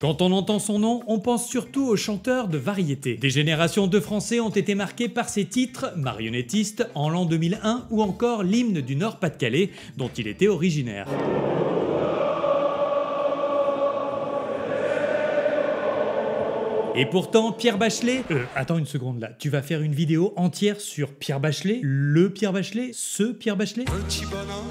Quand on entend son nom, on pense surtout au chanteur de variété. Des générations de Français ont été marquées par ses titres, Marionnettiste en l'an 2001 ou encore l'hymne du Nord-Pas-de-Calais dont il était originaire. Et pourtant, Pierre Bachelet... attends une seconde là, tu vas faire une vidéo entière sur Pierre Bachelet? Le Pierre Bachelet? Ce Pierre Bachelet? Petit bonhomme,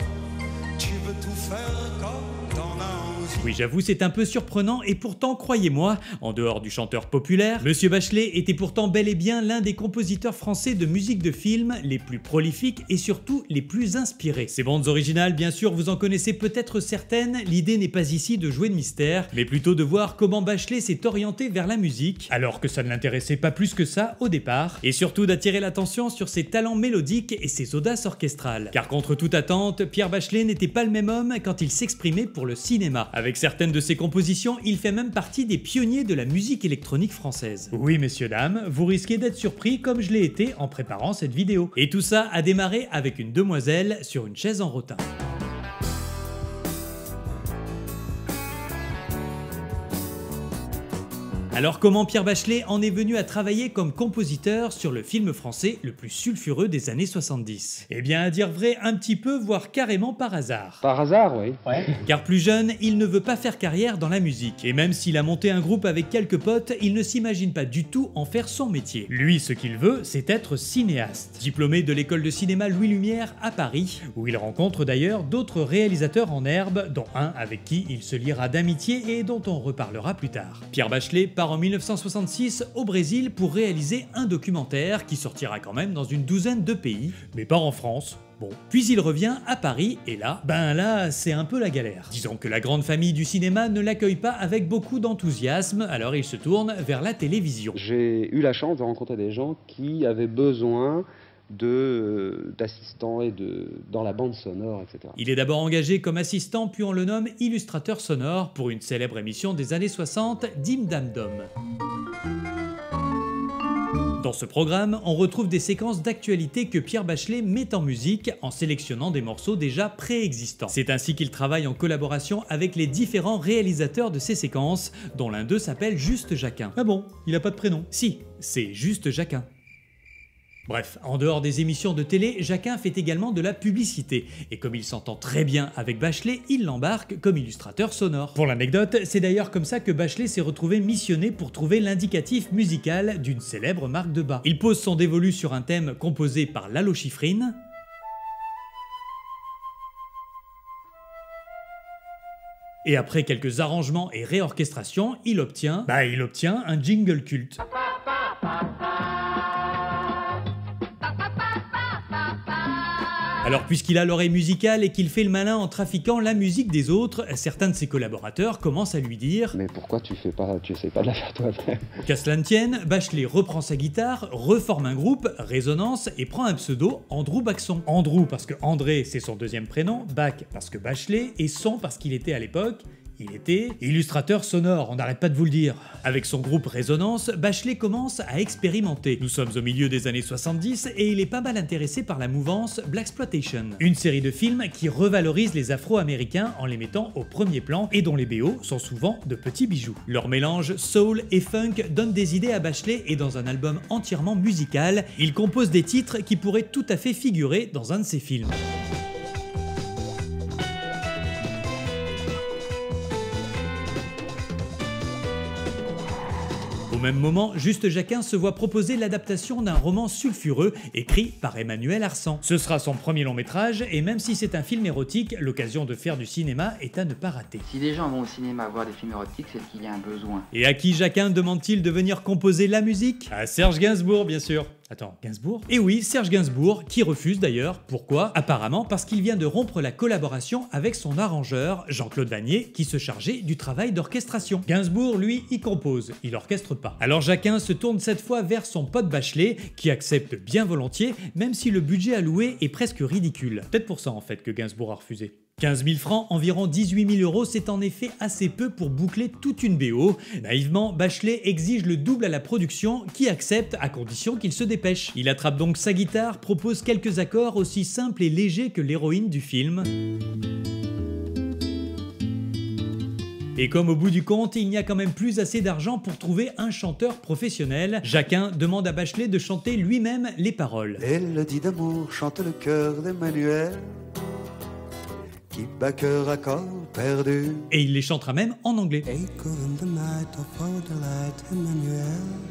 tu veux tout faire comme t'en as envie. Oui, j'avoue, c'est un peu surprenant et pourtant, croyez-moi, en dehors du chanteur populaire, Monsieur Bachelet était pourtant bel et bien l'un des compositeurs français de musique de film les plus prolifiques et surtout les plus inspirés. Ces bandes originales, bien sûr, vous en connaissez peut-être certaines, l'idée n'est pas ici de jouer de mystère, mais plutôt de voir comment Bachelet s'est orienté vers la musique, alors que ça ne l'intéressait pas plus que ça au départ, et surtout d'attirer l'attention sur ses talents mélodiques et ses audaces orchestrales. Car contre toute attente, Pierre Bachelet n'était pas le même homme quand il s'exprimait pour le cinéma. Avec certaines de ses compositions, il fait même partie des pionniers de la musique électronique française. Oui, messieurs, dames, vous risquez d'être surpris comme je l'ai été en préparant cette vidéo. Et tout ça a démarré avec une demoiselle sur une chaise en rotin. Alors comment Pierre Bachelet en est venu à travailler comme compositeur sur le film français le plus sulfureux des années 70? Eh bien à dire vrai, un petit peu, voire carrément par hasard. Par hasard, oui. Ouais. Car plus jeune, il ne veut pas faire carrière dans la musique. Et même s'il a monté un groupe avec quelques potes, il ne s'imagine pas du tout en faire son métier. Lui, ce qu'il veut, c'est être cinéaste. Diplômé de l'école de cinéma Louis Lumière à Paris, où il rencontre d'ailleurs d'autres réalisateurs en herbe, dont un avec qui il se liera d'amitié et dont on reparlera plus tard. Pierre Bachelet part en 1966 au Brésil pour réaliser un documentaire qui sortira quand même dans une douzaine de pays, mais pas en France. Bon, puis il revient à Paris et là, c'est un peu la galère. Disons que la grande famille du cinéma ne l'accueille pas avec beaucoup d'enthousiasme, alors il se tourne vers la télévision. J'ai eu la chance de rencontrer des gens qui avaient besoin d'assistants et dans la bande sonore, etc. Il est d'abord engagé comme assistant, puis on le nomme illustrateur sonore pour une célèbre émission des années 60, Dim Dam Dom. Dans ce programme, on retrouve des séquences d'actualité que Pierre Bachelet met en musique en sélectionnant des morceaux déjà préexistants. C'est ainsi qu'il travaille en collaboration avec les différents réalisateurs de ces séquences, dont l'un d'eux s'appelle Juste Jacquin. Ah bon, il a pas de prénom? Si, c'est Juste Jacquin. Bref, en dehors des émissions de télé, Jacquin fait également de la publicité, et comme il s'entend très bien avec Bachelet, il l'embarque comme illustrateur sonore. Pour l'anecdote, c'est d'ailleurs comme ça que Bachelet s'est retrouvé missionné pour trouver l'indicatif musical d'une célèbre marque de bas. Il pose son dévolu sur un thème composé par Lalo Schifrin, et après quelques arrangements et réorchestrations, il obtient un jingle culte. Alors puisqu'il a l'oreille musicale et qu'il fait le malin en trafiquant la musique des autres, certains de ses collaborateurs commencent à lui dire « Mais pourquoi tu essaies pas de la faire toi-même ?» Qu'à cela ne tienne, Bachelet reprend sa guitare, reforme un groupe, Résonance, et prend un pseudo, Andrew Baxon. Andrew parce que André c'est son deuxième prénom, Bach parce que Bachelet, et Son parce qu'il était à l'époque... Il était illustrateur sonore, on n'arrête pas de vous le dire. Avec son groupe Résonance, Bachelet commence à expérimenter. Nous sommes au milieu des années 70 et il est pas mal intéressé par la mouvance Blaxploitation, une série de films qui revalorise les Afro-Américains en les mettant au premier plan et dont les BO sont souvent de petits bijoux. Leur mélange soul et funk donne des idées à Bachelet et dans un album entièrement musical, il compose des titres qui pourraient tout à fait figurer dans un de ses films. Au même moment, Juste Jacquin se voit proposer l'adaptation d'un roman sulfureux écrit par Emmanuel Arsan. Ce sera son premier long métrage et même si c'est un film érotique, l'occasion de faire du cinéma est à ne pas rater. Si des gens vont au cinéma voir des films érotiques, c'est qu'il y a un besoin. Et à qui Jacquin demande-t-il de venir composer la musique? À Serge Gainsbourg, bien sûr. Attends, Gainsbourg? Et oui, Serge Gainsbourg, qui refuse d'ailleurs. Pourquoi? Apparemment parce qu'il vient de rompre la collaboration avec son arrangeur, Jean-Claude Vannier, qui se chargeait du travail d'orchestration. Gainsbourg, lui, y compose, il orchestre pas. Alors Jacquin se tourne cette fois vers son pote Bachelet, qui accepte bien volontiers, même si le budget alloué est presque ridicule. Peut-être pour ça en fait que Gainsbourg a refusé. 15 000 francs, environ 18 000 euros, c'est en effet assez peu pour boucler toute une BO. Naïvement, Bachelet exige le double à la production, qui accepte à condition qu'il se dépêche. Il attrape donc sa guitare, propose quelques accords aussi simples et légers que l'héroïne du film. Et comme au bout du compte, il n'y a quand même plus assez d'argent pour trouver un chanteur professionnel, Jacquin demande à Bachelet de chanter lui-même les paroles. Mélodie d'amour chante le cœur d'Emmanuel, qui bat cœur à corps perdu. Et il les chantera même en anglais. Echo in the night of our delight, Emmanuel.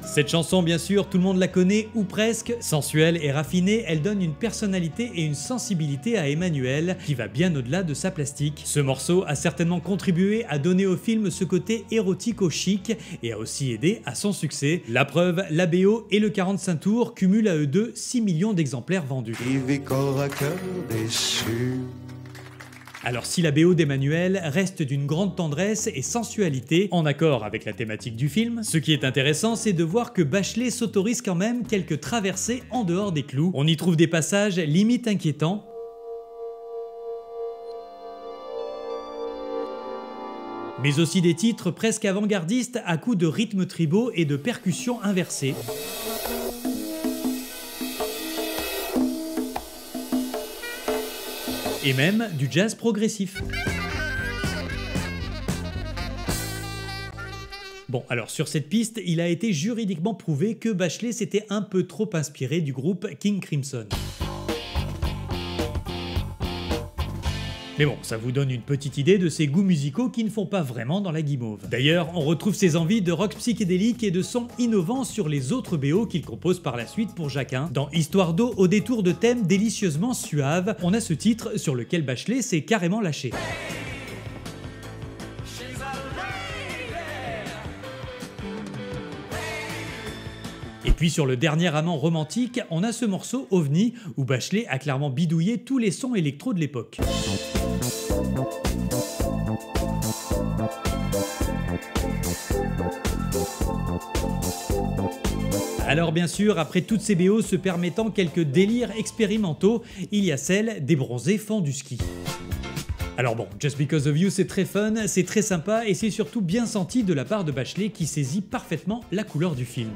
Cette chanson, bien sûr, tout le monde la connaît ou presque. Sensuelle et raffinée, elle donne une personnalité et une sensibilité à Emmanuel qui va bien au-delà de sa plastique. Ce morceau a certainement contribué à donner au film ce côté érotico-chic et a aussi aidé à son succès. La preuve, la BO et le 45 tours cumulent à eux deux 6 millions d'exemplaires vendus. Qui vit corps à cœur déçu. Alors si la BO d'Emmanuel reste d'une grande tendresse et sensualité, en accord avec la thématique du film, ce qui est intéressant c'est de voir que Bachelet s'autorise quand même quelques traversées en dehors des clous. On y trouve des passages limite inquiétants, mais aussi des titres presque avant-gardistes à coups de rythmes tribaux et de percussions inversées. Et même du jazz progressif. Bon, alors sur cette piste, il a été juridiquement prouvé que Bachelet s'était un peu trop inspiré du groupe King Crimson. Mais bon, ça vous donne une petite idée de ses goûts musicaux qui ne font pas vraiment dans la guimauve. D'ailleurs, on retrouve ses envies de rock psychédélique et de sons innovants sur les autres BO qu'il compose par la suite pour Jacquin. Dans Histoire d'eau, au détour de thèmes délicieusement suaves, on a ce titre sur lequel Bachelet s'est carrément lâché. Et puis sur le dernier amant romantique, on a ce morceau OVNI où Bachelet a clairement bidouillé tous les sons électro de l'époque. Alors bien sûr, après toutes ces BO se permettant quelques délires expérimentaux, il y a celle des bronzés fans du ski. Alors bon, Just Because of You c'est très fun, c'est très sympa et c'est surtout bien senti de la part de Bachelet qui saisit parfaitement la couleur du film.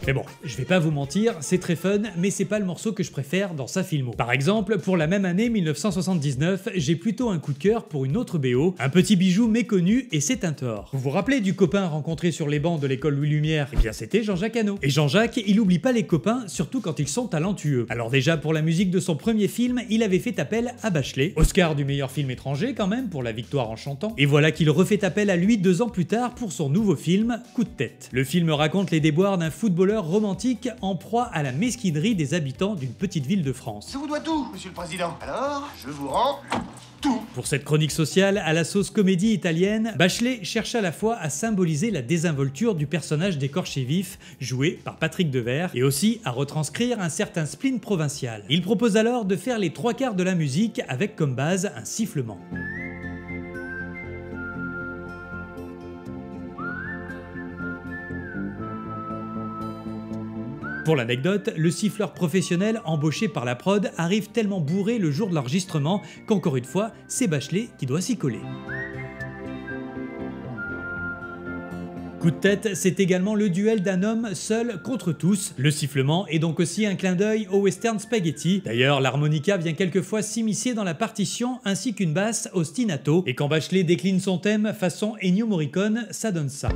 Mais bon, je vais pas vous mentir, c'est très fun, mais c'est pas le morceau que je préfère dans sa filmo. Par exemple, pour la même année 1979, j'ai plutôt un coup de cœur pour une autre BO, un petit bijou méconnu et c'est un tort. Vous vous rappelez du copain rencontré sur les bancs de l'école Louis Lumière? Eh bien c'était Jean-Jacques Hano. Et Jean-Jacques, il oublie pas les copains, surtout quand ils sont talentueux. Alors déjà pour la musique de son premier film, il avait fait appel à Bachelet, Oscar du meilleur film étranger quand même pour La Victoire en chantant. Et voilà qu'il refait appel à lui 2 ans plus tard pour son nouveau film, Coup de tête. Le film raconte les déboires d'un footballeur romantique en proie à la mesquinerie des habitants d'une petite ville de France. Je vous dois tout, monsieur le président. Alors, je vous rends tout. Pour cette chronique sociale à la sauce comédie italienne, Bachelet cherche à la fois à symboliser la désinvolture du personnage d'écorché vif, joué par Patrick Devers, et aussi à retranscrire un certain spleen provincial. Il propose alors de faire les 3/4 de la musique avec comme base un sifflement. Pour l'anecdote, le siffleur professionnel embauché par la prod arrive tellement bourré le jour de l'enregistrement qu'encore une fois, c'est Bachelet qui doit s'y coller. Coup de tête, c'est également le duel d'un homme seul contre tous. Le sifflement est donc aussi un clin d'œil au western spaghetti. D'ailleurs, l'harmonica vient quelquefois s'immiscer dans la partition ainsi qu'une basse ostinato. Et quand Bachelet décline son thème façon Ennio Morricone, ça donne ça.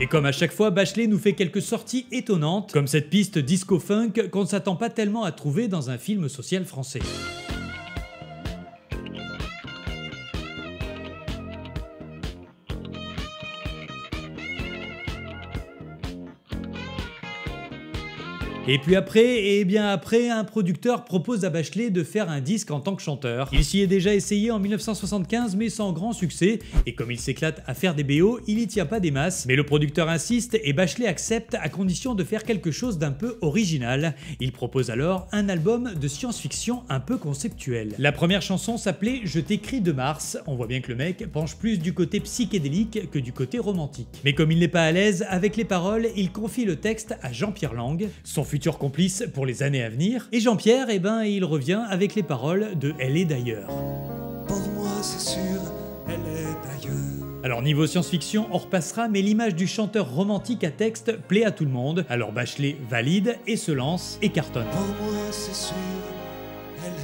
Et comme à chaque fois, Bachelet nous fait quelques sorties étonnantes, comme cette piste disco-funk qu'on ne s'attend pas tellement à trouver dans un film social français. Et puis après, un producteur propose à Bachelet de faire un disque en tant que chanteur. Il s'y est déjà essayé en 1975 mais sans grand succès, et comme il s'éclate à faire des BO, il y tient pas des masses. Mais le producteur insiste et Bachelet accepte à condition de faire quelque chose d'un peu original. Il propose alors un album de science-fiction un peu conceptuel. La première chanson s'appelait Je t'écris de Mars. On voit bien que le mec penche plus du côté psychédélique que du côté romantique. Mais comme il n'est pas à l'aise avec les paroles, il confie le texte à Jean-Pierre Lang, son futur complice pour les années à venir, et Jean-Pierre, il revient avec les paroles de Elle est d'ailleurs. Pour moi c'est sûr, elle est d'ailleurs. Alors niveau science-fiction, on repassera, mais l'image du chanteur romantique à texte plaît à tout le monde. Alors Bachelet valide et se lance et cartonne. Pour moi, c'est sûr, elle est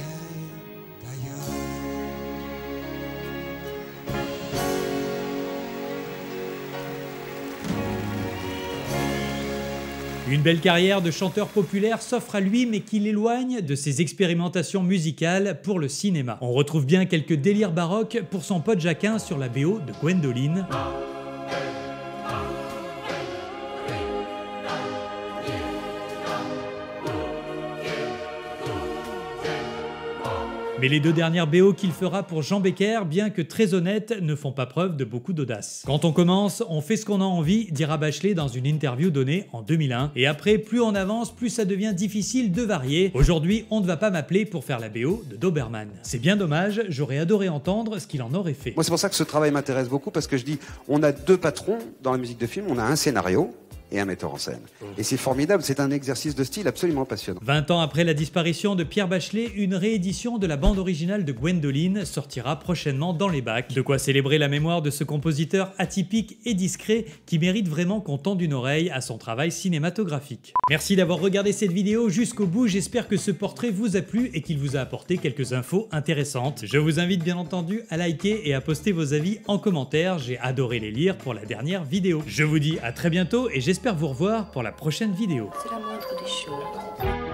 d'ailleurs. Une belle carrière de chanteur populaire s'offre à lui, mais qui l'éloigne de ses expérimentations musicales pour le cinéma. On retrouve bien quelques délires baroques pour son pote Jacquin sur la BO de Gwendoline. Mais les deux dernières BO qu'il fera pour Jean Becker, bien que très honnêtes, ne font pas preuve de beaucoup d'audace. Quand on commence, on fait ce qu'on a envie, dira Bachelet dans une interview donnée en 2001. Et après, plus on avance, plus ça devient difficile de varier. Aujourd'hui, on ne va pas m'appeler pour faire la BO de Doberman. C'est bien dommage, j'aurais adoré entendre ce qu'il en aurait fait. Moi, c'est pour ça que ce travail m'intéresse beaucoup, parce que je dis, on a deux patrons dans la musique de film, on a un scénario et un metteur en scène. Et c'est formidable, c'est un exercice de style absolument passionnant. 20 ans après la disparition de Pierre Bachelet, une réédition de la bande originale de Gwendoline sortira prochainement dans les bacs. De quoi célébrer la mémoire de ce compositeur atypique et discret qui mérite vraiment qu'on tende une oreille à son travail cinématographique. Merci d'avoir regardé cette vidéo jusqu'au bout, j'espère que ce portrait vous a plu et qu'il vous a apporté quelques infos intéressantes. Je vous invite bien entendu à liker et à poster vos avis en commentaire, j'ai adoré les lire pour la dernière vidéo. Je vous dis à très bientôt et j'espère vous revoir pour la prochaine vidéo. C'est la moindre des choses.